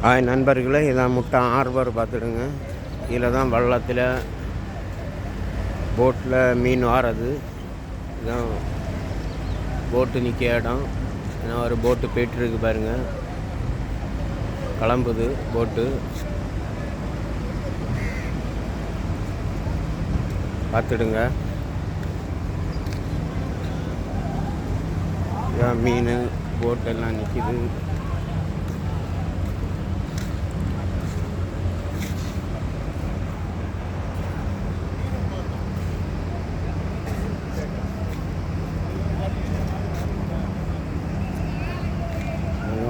Hi நண்பர்களே, இதான் முட்டை ஹார்பர் பார்த்துடுங்க. இதில் தான் வள்ளத்தில் போட்டில் மீன் வாரது. இதான் போட்டு நிற்க இடம். ஏன்னா ஒரு போட்டு போய்ட்டுருக்கு பாருங்கள், கிளம்புது போட்டு. பார்த்துடுங்க. இதான் மீன் போட்டெல்லாம் நிற்கிது.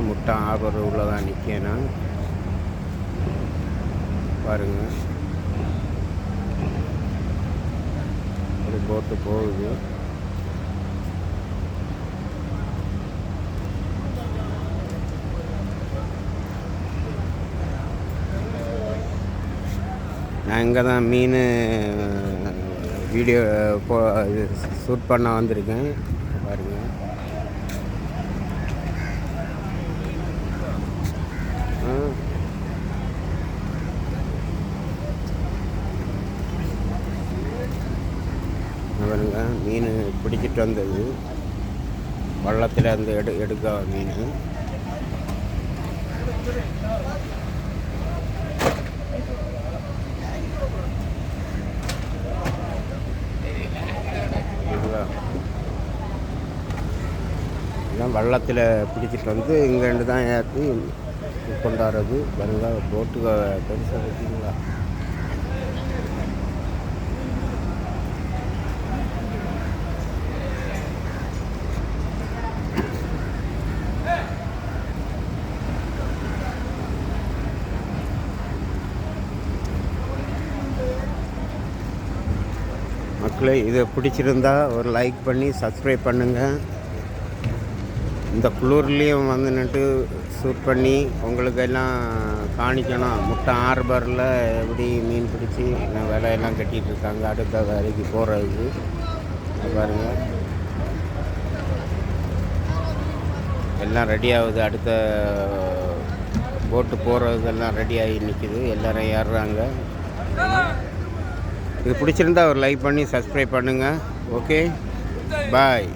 முட்டை ஹார்பர் உள்ளதான் நிற்கணும் பாருங்கள். ஒரு போட்டு போகுது. நான் இங்கே தான் மீன் வீடியோ ஷூட் பண்ண வந்திருக்கேன் பாருங்கள். பாருங்க, மீன் பிடிச்சிட்டு வந்தது வள்ளத்தில் அந்த எடுக்க மீன். வள்ளத்தில் பிடிச்சிட்டு வந்து இங்கேருந்து தான் ஏற்றி கொண்டாடுறது பாருங்க. போட்டு பெருசாக பார்த்தீங்களா? மக்களே, இதை பிடிச்சிருந்தா ஒரு லைக் பண்ணி சப்ஸ்கிரைப் பண்ணுங்கள். இந்த குளிர்லேயும் வந்து நின்று ஷூட் பண்ணி உங்களுக்கு எல்லாம் காணிக்கணும். முட்டை ஹார்பரில் எப்படி மீன் பிடிச்சி விலையெல்லாம் கட்டிகிட்டு இருக்காங்க அடுத்த வேலைக்கு போகிறதுக்கு. பாருங்கள், எல்லாம் ரெடி ஆகுது. அடுத்த போட்டு போகிறதுக்கெல்லாம் ரெடி ஆகி நிற்கிது. எல்லோரும் ஏறுறாங்க. இது பிடிச்சிருந்தா ஒரு லைக் பண்ணி சப்ஸ்கிரைப் பண்ணுங்கள். ஓகே, பாய்.